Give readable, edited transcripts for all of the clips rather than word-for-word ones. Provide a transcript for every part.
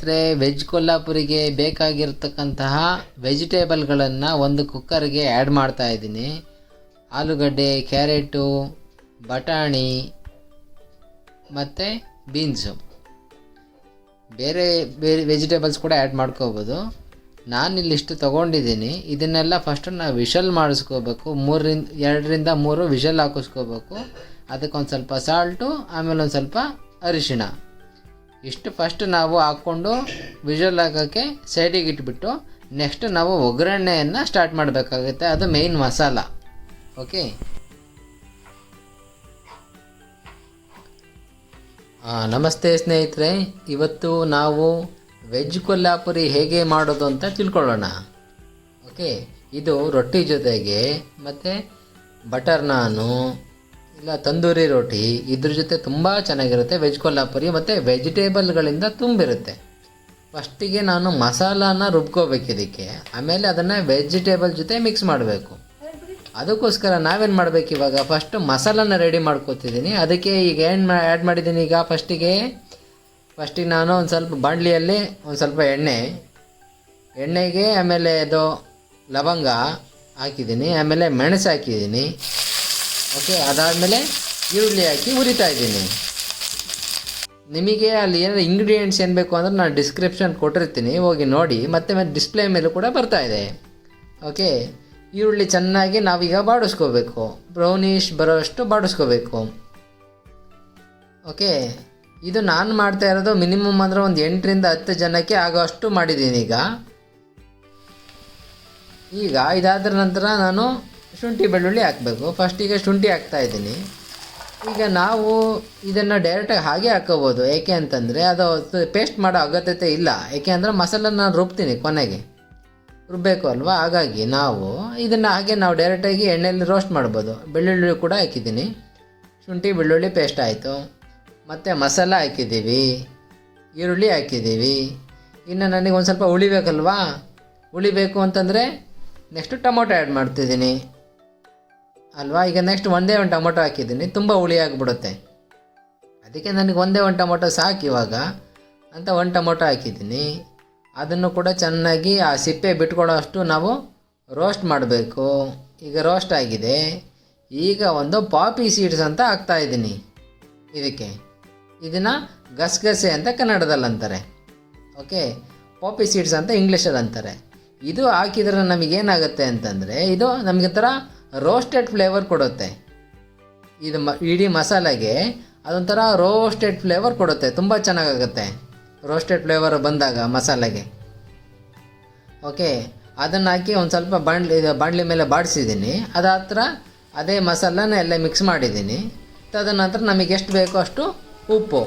ಸ್ನೇಹಿತರೆ, ವೆಜ್ ಕೊಲ್ಹಾಪುರಿಗೆ ಬೇಕಾಗಿರ್ತಕ್ಕಂತಹ ವೆಜಿಟೇಬಲ್ಗಳನ್ನು ಒಂದು ಕುಕ್ಕರ್ಗೆ ಆ್ಯಡ್ ಮಾಡ್ತಾ ಇದ್ದೀನಿ. ಆಲೂಗಡ್ಡೆ, ಕ್ಯಾರೆಟು, ಬಟಾಣಿ ಮತ್ತು ಬೀನ್ಸು, ಬೇರೆ ಬೇರೆ ವೆಜಿಟೇಬಲ್ಸ್ ಕೂಡ ಆ್ಯಡ್ ಮಾಡ್ಕೋಬೋದು. ನಾನಿಲ್ಲಿಷ್ಟು ತೊಗೊಂಡಿದ್ದೀನಿ. ಇದನ್ನೆಲ್ಲ ಫಸ್ಟು ನಾವು ವಿಷಲ್ ಮಾಡಿಸ್ಕೋಬೇಕು. 2ರಿಂದ 3 ವಿಷಲ್ ಹಾಕಿಸ್ಕೋಬೇಕು. ಅದಕ್ಕೊಂದು ಸ್ವಲ್ಪ ಸಾಲ್ಟು, ಆಮೇಲೆ ಒಂದು ಸ್ವಲ್ಪ ಅರಿಶಿಣ, ಇಷ್ಟು ಫಸ್ಟ್ ನಾವು ಹಾಕ್ಕೊಂಡು ವಿಷಲ್ ಹಾಕೋಕ್ಕೆ ಸೈಡಿಗೆ ಇಟ್ಬಿಟ್ಟು ನೆಕ್ಸ್ಟ್ ನಾವು ಒಗ್ಗರಣೆಯನ್ನು ಸ್ಟಾರ್ಟ್ ಮಾಡಬೇಕಾಗುತ್ತೆ. ಅದು ಮೇಯ್ನ್ ಮಸಾಲ. ಓಕೆ, ನಮಸ್ತೆ ಸ್ನೇಹಿತರೆ. ಇವತ್ತು ನಾವು ವೆಜ್ ಕೊಲ್ಹಾಪುರಿ ಹೇಗೆ ಮಾಡೋದು ಅಂತ ತಿಳ್ಕೊಳ್ಳೋಣ. ಓಕೆ, ಇದು ರೊಟ್ಟಿ ಜೊತೆಗೆ ಮತ್ತು ಬಟರ್ ನಾನು ಇಲ್ಲ ತಂದೂರಿ ರೋಟಿ ಇದ್ರ ಜೊತೆ ತುಂಬ ಚೆನ್ನಾಗಿರುತ್ತೆ ವೆಜ್ ಕೊಲ್ಹಾಪುರಿ. ಮತ್ತು ವೆಜಿಟೇಬಲ್ಗಳಿಂದ ತುಂಬಿರುತ್ತೆ. ಫಸ್ಟಿಗೆ ನಾನು ಮಸಾಲಾನ ರುಬ್ಕೋಬೇಕು ಇದಕ್ಕೆ, ಆಮೇಲೆ ಅದನ್ನು ವೆಜಿಟೇಬಲ್ ಜೊತೆ ಮಿಕ್ಸ್ ಮಾಡಬೇಕು. ಅದಕ್ಕೋಸ್ಕರ ನಾವೇನು ಮಾಡಬೇಕು, ಇವಾಗ ಫಸ್ಟು ಮಸಾಲಾನ ರೆಡಿ ಮಾಡ್ಕೋತಿದ್ದೀನಿ. ಅದಕ್ಕೆ ಈಗ ಏನು ಆ್ಯಡ್ ಮಾಡಿದ್ದೀನಿ, ಈಗ ಫಸ್ಟಿಗೆ ನಾನು ಒಂದು ಸ್ವಲ್ಪ ಬಾಣಲಿಯಲ್ಲಿ ಒಂದು ಸ್ವಲ್ಪ ಎಣ್ಣೆಗೆ ಆಮೇಲೆ ಅದು ಲವಂಗ ಹಾಕಿದ್ದೀನಿ, ಆಮೇಲೆ ಮೆಣಸು ಹಾಕಿದ್ದೀನಿ. ಓಕೆ, ಅದಾದಮೇಲೆ ಈರುಳ್ಳಿ ಹಾಕಿ ಹುರಿತಾ ಇದ್ದೀನಿ. ನಿಮಗೆ ಅಲ್ಲಿ ಏನಾದ್ರು ಇಂಗ್ರೀಡಿಯೆಂಟ್ಸ್ ಏನು ಬೇಕು ಅಂದರೆ ನಾನು ಡಿಸ್ಕ್ರಿಪ್ಷನ್ ಕೊಟ್ಟಿರ್ತೀನಿ, ಹೋಗಿ ನೋಡಿ. ಮತ್ತು ಡಿಸ್ಪ್ಲೇ ಮೇಲೂ ಕೂಡ ಬರ್ತಾ ಇದೆ. ಓಕೆ, ಈರುಳ್ಳಿ ಚೆನ್ನಾಗಿ ನಾವೀಗ ಬಾಡಿಸ್ಕೋಬೇಕು, ಬ್ರೌನಿಷ್ ಬರೋಷ್ಟು ಬಾಡಿಸ್ಕೋಬೇಕು. ಓಕೆ, ಇದು ನಾನು ಮಾಡ್ತಾ ಇರೋದು ಮಿನಿಮಮ್ ಅಂದರೆ ಒಂದು 8ರಿಂದ 10 ಜನಕ್ಕೆ ಆಗೋಷ್ಟು ಮಾಡಿದ್ದೀನಿ. ಈಗ ಇದಾದ ನಂತರ ನಾನು ಶುಂಠಿ ಬೆಳ್ಳುಳ್ಳಿ ಹಾಕಬೇಕು. ಫಸ್ಟಿಗೆ ಶುಂಠಿ ಹಾಕ್ತಾಯಿದ್ದೀನಿ. ಈಗ ನಾವು ಇದನ್ನು ಡೈರೆಕ್ಟಾಗಿ ಹಾಗೆ ಹಾಕೋಬೋದು, ಏಕೆ ಅಂತಂದರೆ ಅದು ಪೇಸ್ಟ್ ಮಾಡೋ ಅಗತ್ಯತೆ ಇಲ್ಲ. ಏಕೆ ಅಂದರೆ ಮಸಾಲ ನಾನು ರುಬ್ತೀನಿ, ಕೊನೆಗೆ ರುಬ್ಬಬೇಕು ಅಲ್ವಾ. ಹಾಗಾಗಿ ನಾವು ಇದನ್ನು ಹಾಗೆ ನಾವು ಡೈರೆಕ್ಟಾಗಿ ಎಣ್ಣೆಯಲ್ಲಿ ರೋಸ್ಟ್ ಮಾಡ್ಬೋದು. ಬೆಳ್ಳುಳ್ಳಿ ಕೂಡ ಹಾಕಿದ್ದೀನಿ, ಶುಂಠಿ ಬೆಳ್ಳುಳ್ಳಿ ಪೇಸ್ಟ್ ಆಯಿತು. ಮತ್ತು ಮಸಾಲ ಹಾಕಿದ್ದೀವಿ, ಈರುಳ್ಳಿ ಹಾಕಿದ್ದೀವಿ. ಇನ್ನು ನನಗೆ ಒಂದು ಸ್ವಲ್ಪ ಉಳಿಬೇಕಲ್ವಾ, ಉಳಿಬೇಕು ಅಂತಂದರೆ ನೆಕ್ಸ್ಟು ಟೊಮೊಟೊ ಆ್ಯಡ್ ಮಾಡ್ತಿದ್ದೀನಿ ಅಲ್ವಾ. ಈಗ ನೆಕ್ಸ್ಟ್ ಒಂದೇ ಒಂದು ಟೊಮೊಟೊ ಹಾಕಿದ್ದೀನಿ, ತುಂಬ ಹುಳಿ ಆಗಿಬಿಡುತ್ತೆ. ಅದಕ್ಕೆ ನನಗೆ ಒಂದೇ ಒಂದು ಟೊಮೊಟೊ ಸಾಕು ಇವಾಗ ಅಂತ ಒಂದು ಟೊಮೊಟೊ ಹಾಕಿದ್ದೀನಿ. ಅದನ್ನು ಕೂಡ ಚೆನ್ನಾಗಿ ಆ ಸಿಪ್ಪೆ ಬಿಟ್ಕೊಳ್ಳೋ ಅಷ್ಟು ನಾವು ರೋಸ್ಟ್ ಮಾಡಬೇಕು. ಈಗ ರೋಸ್ಟ್ ಆಗಿದೆ. ಈಗ ಒಂದು ಪಾಪಿ ಸೀಡ್ಸ್ ಅಂತ ಹಾಕ್ತಾಯಿದ್ದೀನಿ ಇದಕ್ಕೆ. ಇದನ್ನು ಗಸಗಸೆ ಅಂತ ಕನ್ನಡದಲ್ಲಿ ಅಂತಾರೆ. ಓಕೆ, ಪಾಪಿ ಸೀಡ್ಸ್ ಅಂತ ಇಂಗ್ಲೀಷಲ್ಲಿ ಅಂತಾರೆ. ಇದು ಹಾಕಿದರೆ ನಮಗೇನಾಗುತ್ತೆ ಅಂತಂದರೆ ಇದು ನಮಗೆ ಥರ ರೋಸ್ಟೆಡ್ ಫ್ಲೇವರ್ ಕೊಡುತ್ತೆ. ಇದು ಇಡೀ ಮಸಾಲೆಗೆ ಅದೊಂಥರ ರೋಸ್ಟೆಡ್ ಫ್ಲೇವರ್ ಕೊಡುತ್ತೆ, ತುಂಬ ಚೆನ್ನಾಗಾಗುತ್ತೆ ರೋಸ್ಟೆಡ್ ಫ್ಲೇವರ್ ಬಂದಾಗ ಮಸಾಲೆಗೆ. ಓಕೆ, ಅದನ್ನು ಹಾಕಿ ಒಂದು ಸ್ವಲ್ಪ ಬಾಣಲಿ ಮೇಲೆ ಬಾಡಿಸಿದ್ದೀನಿ. ಅದೇ ಮಸಾಲನ ಎಲ್ಲ ಮಿಕ್ಸ್ ಮಾಡಿದ್ದೀನಿ. ತದನಂತರ ನಮಗೆ ಎಷ್ಟು ಬೇಕೋ ಅಷ್ಟು ಉಪ್ಪು.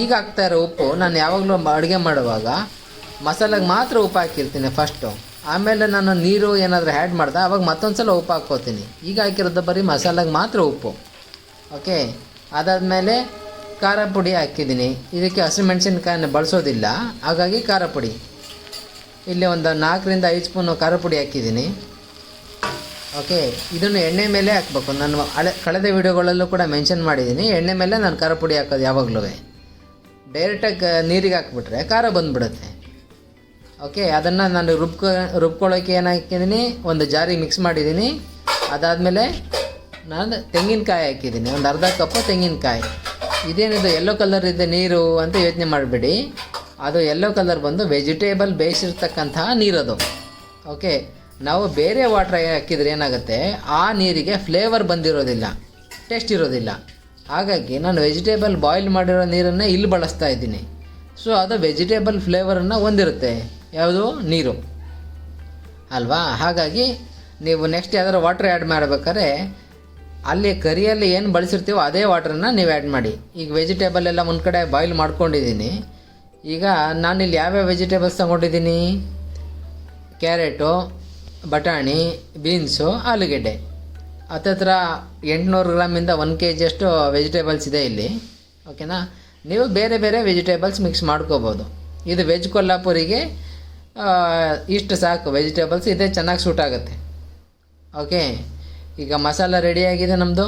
ಈಗ ಹಾಕ್ತಾಯಿರೋ ಉಪ್ಪು ನಾನು ಯಾವಾಗಲೂ ಅಡುಗೆ ಮಾಡುವಾಗ ಮಸಾಲೆಗೆ ಮಾತ್ರ ಉಪ್ಪು ಹಾಕಿರ್ತೀನಿ ಫಸ್ಟು. ಆಮೇಲೆ ನಾನು ನೀರು ಏನಾದರೂ ಆ್ಯಡ್ ಮಾಡಿದೆ ಆವಾಗ ಮತ್ತೊಂದು ಸಲ ಉಪ್ಪು ಹಾಕ್ಕೋತೀನಿ. ಈಗ ಹಾಕಿರೋದು ಬರೀ ಮಸಾಲೆಗೆ ಮಾತ್ರ ಉಪ್ಪು. ಓಕೆ, ಅದಾದಮೇಲೆ ಖಾರ ಪುಡಿ ಹಾಕಿದ್ದೀನಿ. ಇದಕ್ಕೆ ಹಸಿಮೆಣಸಿನ್ಕಾಯನ್ನು ಬಳಸೋದಿಲ್ಲ, ಹಾಗಾಗಿ ಖಾರ ಪುಡಿ ಇಲ್ಲಿ ಒಂದು 4ರಿಂದ 5 ಸ್ಪೂನು ಖಾರ ಪುಡಿ ಹಾಕಿದ್ದೀನಿ. ಓಕೆ, ಇದನ್ನು ಎಣ್ಣೆ ಮೇಲೆ ಹಾಕಬೇಕು. ನಾನು ಕಳೆದ ವಿಡಿಯೋಗಳಲ್ಲೂ ಕೂಡ ಮೆನ್ಷನ್ ಮಾಡಿದ್ದೀನಿ, ಎಣ್ಣೆ ಮೇಲೆ ನಾನು ಖಾರ ಪುಡಿ ಹಾಕೋದು ಯಾವಾಗಲೂ. ಡೈರೆಕ್ಟಾಗಿ ನೀರಿಗೆ ಹಾಕ್ಬಿಟ್ರೆ ಖಾರ ಬಂದುಬಿಡುತ್ತೆ. ಓಕೆ, ಅದನ್ನು ನಾನು ರುಬ್ಕೊಳ್ಳೋಕ್ಕೆ ಏನು ಹಾಕಿದ್ದೀನಿ, ಒಂದು ಜಾರಿಗೆ ಮಿಕ್ಸ್ ಮಾಡಿದ್ದೀನಿ. ಅದಾದಮೇಲೆ ನಾನು ತೆಂಗಿನಕಾಯಿ ಹಾಕಿದ್ದೀನಿ, ಒಂದು ಅರ್ಧ ಕಪ್ಪು ತೆಂಗಿನಕಾಯಿ. ಇದೇನಿದು ಯೆಲ್ಲೋ ಕಲರ್ ಇದೆ ನೀರು ಅಂತ ಯೋಚನೆ ಮಾಡಬೇಡಿ, ಅದು ಯೆಲ್ಲೋ ಕಲರ್ ಬಂದು ವೆಜಿಟೇಬಲ್ ಬೇಯಿಸಿರ್ತಕ್ಕಂತಹ ನೀರದು. ಓಕೆ, ನಾವು ಬೇರೆ ವಾಟ್ರ್ ಹಾಕಿದರೆ ಏನಾಗುತ್ತೆ, ಆ ನೀರಿಗೆ ಫ್ಲೇವರ್ ಬಂದಿರೋದಿಲ್ಲ, ಟೇಸ್ಟ್ ಇರೋದಿಲ್ಲ. ಹಾಗಾಗಿ ನಾನು ವೆಜಿಟೇಬಲ್ ಬಾಯ್ಲ್ ಮಾಡಿರೋ ನೀರನ್ನು ಇಲ್ಲಿ ಬಳಸ್ತಾ ಇದ್ದೀನಿ. ಸೊ ಅದು ವೆಜಿಟೇಬಲ್ ಫ್ಲೇವರನ್ನು ಹೊಂದಿರುತ್ತೆ, ಯಾವುದು ನೀರು ಅಲ್ವಾ. ಹಾಗಾಗಿ ನೀವು ನೆಕ್ಸ್ಟ್ ಯಾವ್ದಾದ್ರು ವಾಟ್ರ್ ಆ್ಯಡ್ ಮಾಡಬೇಕಾದ್ರೆ ಅಲ್ಲಿ ಕರಿಯಲ್ಲಿ ಏನು ಬಳಸಿರ್ತೀವೋ ಅದೇ ವಾಟ್ರನ್ನ ನೀವು ಆ್ಯಡ್ ಮಾಡಿ. ಈಗ ವೆಜಿಟೇಬಲ್ ಎಲ್ಲ ಒಂದು ಕಡೆ ಬಾಯ್ಲ್ ಮಾಡ್ಕೊಂಡಿದ್ದೀನಿ. ಈಗ ನಾನಿಲ್ಲಿ ಯಾವ್ಯಾವ ವೆಜಿಟೇಬಲ್ಸ್ ತೊಗೊಂಡಿದ್ದೀನಿ, ಕ್ಯಾರೆಟು, ಬಟಾಣಿ, ಬೀನ್ಸು, ಆಲೂಗೆಡ್ಡೆ. ಹತ್ತತ್ರ 800 ಗ್ರಾಮಿಂದ 1 kg ಅಷ್ಟು ವೆಜಿಟೇಬಲ್ಸ್ ಇದೆ ಇಲ್ಲಿ. ಓಕೆನಾ, ನೀವು ಬೇರೆ ಬೇರೆ ವೆಜಿಟೇಬಲ್ಸ್ ಮಿಕ್ಸ್ ಮಾಡ್ಕೋಬೋದು. ಇದು ವೆಜ್ ಕೊಲ್ಹಾಪುರಿಗೆ ಇಷ್ಟು ಸಾಕು ವೆಜಿಟೇಬಲ್ಸ್, ಇದೇ ಚೆನ್ನಾಗಿ ಸೂಟ್ ಆಗುತ್ತೆ. ಓಕೆ, ಈಗ ಮಸಾಲ ರೆಡಿಯಾಗಿದೆ, ನಮ್ಮದು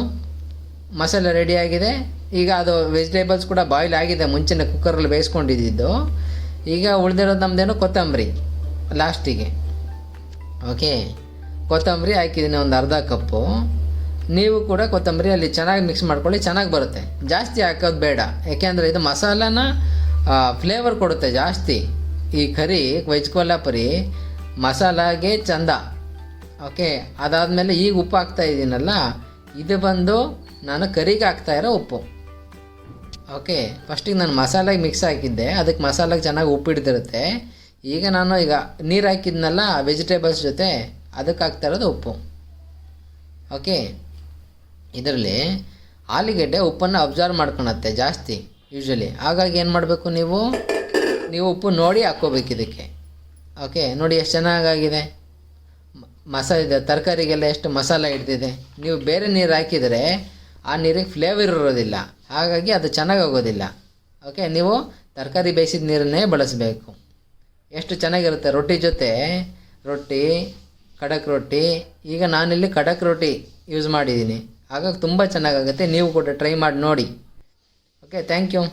ಮಸಾಲ ರೆಡಿಯಾಗಿದೆ. ಈಗ ಅದು ವೆಜಿಟೇಬಲ್ಸ್ ಕೂಡ ಬಾಯ್ಲ್ ಆಗಿದೆ, ಮುಂಚೆನೇ ಕುಕ್ಕರಲ್ಲಿ ಬೇಯಿಸ್ಕೊಂಡಿದ್ದು. ಈಗ ಉಳಿದಿರೋದು ನಮ್ಮದೇನು ಕೊತ್ತಂಬರಿ ಲಾಸ್ಟಿಗೆ. ಓಕೆ, ಕೊತ್ತಂಬರಿ ಹಾಕಿದ್ದೀನಿ ಒಂದು ಅರ್ಧ ಕಪ್ಪು. ನೀವು ಕೂಡ ಕೊತ್ತಂಬರಿ ಅಲ್ಲಿ ಚೆನ್ನಾಗಿ ಮಿಕ್ಸ್ ಮಾಡ್ಕೊಳ್ಳಿ, ಚೆನ್ನಾಗಿ ಬರುತ್ತೆ. ಜಾಸ್ತಿ ಹಾಕೋದು ಬೇಡ, ಯಾಕೆಂದರೆ ಇದು ಮಸಾಲಾನ ಫ್ಲೇವರ್ ಕೊಡುತ್ತೆ ಜಾಸ್ತಿ. ಈ ಕರಿ ವೆಜ್ ಕೊಲ್ಹಾಪುರಿ ಮಸಾಲಾಗೆ ಚಂದ. ಓಕೆ, ಅದಾದಮೇಲೆ ಈಗ ಉಪ್ಪು ಹಾಕ್ತಾ ಇದ್ದೀನಲ್ಲ, ಇದು ಬಂದು ನಾನು ಕರಿಗೆ ಹಾಕ್ತಾಯಿರೋ ಉಪ್ಪು. ಓಕೆ, ಫಸ್ಟಿಗೆ ನಾನು ಮಸಾಲೆಗೆ ಮಿಕ್ಸ್ ಹಾಕಿದ್ದೆ, ಅದಕ್ಕೆ ಮಸಾಲೆಗೆ ಚೆನ್ನಾಗಿ ಉಪ್ಪು ಹಿಡ್ದಿರುತ್ತೆ. ಈಗ ನಾನು ನೀರು ಹಾಕಿದ್ನಲ್ಲ ವೆಜಿಟೇಬಲ್ಸ್ ಜೊತೆ, ಅದಕ್ಕೆ ಹಾಕ್ತಾ ಇರೋದು ಉಪ್ಪು. ಓಕೆ, ಇದರಲ್ಲಿ ಆಲೂಗೆಡ್ಡೆ ಉಪ್ಪನ್ನು ಅಬ್ಸರ್ವ್ ಮಾಡ್ಕೊಳತ್ತೆ ಜಾಸ್ತಿ ಯೂಶ್ವಲಿ. ಹಾಗಾಗಿ ಏನು ಮಾಡಬೇಕು, ನೀವು ಉಪ್ಪು ನೋಡಿ ಹಾಕ್ಕೋಬೇಕು ಇದಕ್ಕೆ. ಓಕೆ, ನೋಡಿ ಎಷ್ಟು ಚೆನ್ನಾಗಾಗಿದೆ ಇದೆ ತರಕಾರಿಗೆಲ್ಲ ಎಷ್ಟು ಮಸಾಲ ಹಿಡ್ದಿದೆ. ನೀವು ಬೇರೆ ನೀರು ಹಾಕಿದರೆ ಆ ನೀರಿಗೆ ಫ್ಲೇವರ್ ಇರೋದಿಲ್ಲ, ಹಾಗಾಗಿ ಅದು ಚೆನ್ನಾಗಿ ಆಗೋದಿಲ್ಲ. ಓಕೆ, ನೀವು ತರಕಾರಿ ಬೇಯಿಸಿದ ನೀರನ್ನೇ ಬಳಸಬೇಕು. ಎಷ್ಟು ಚೆನ್ನಾಗಿರುತ್ತೆ ರೊಟ್ಟಿ ಜೊತೆ. ರೊಟ್ಟಿ, ಖಡಕ್ ರೊಟ್ಟಿ. ಈಗ ನಾನಿಲ್ಲಿ ಖಡಕ್ ರೊಟ್ಟಿ ಯೂಸ್ ಮಾಡಿದ್ದೀನಿ, ಹಾಗಾಗಿ ತುಂಬ ಚೆನ್ನಾಗಾಗುತ್ತೆ. ನೀವು ಕೂಡ ಟ್ರೈ ಮಾಡಿ ನೋಡಿ. Okay, thank you.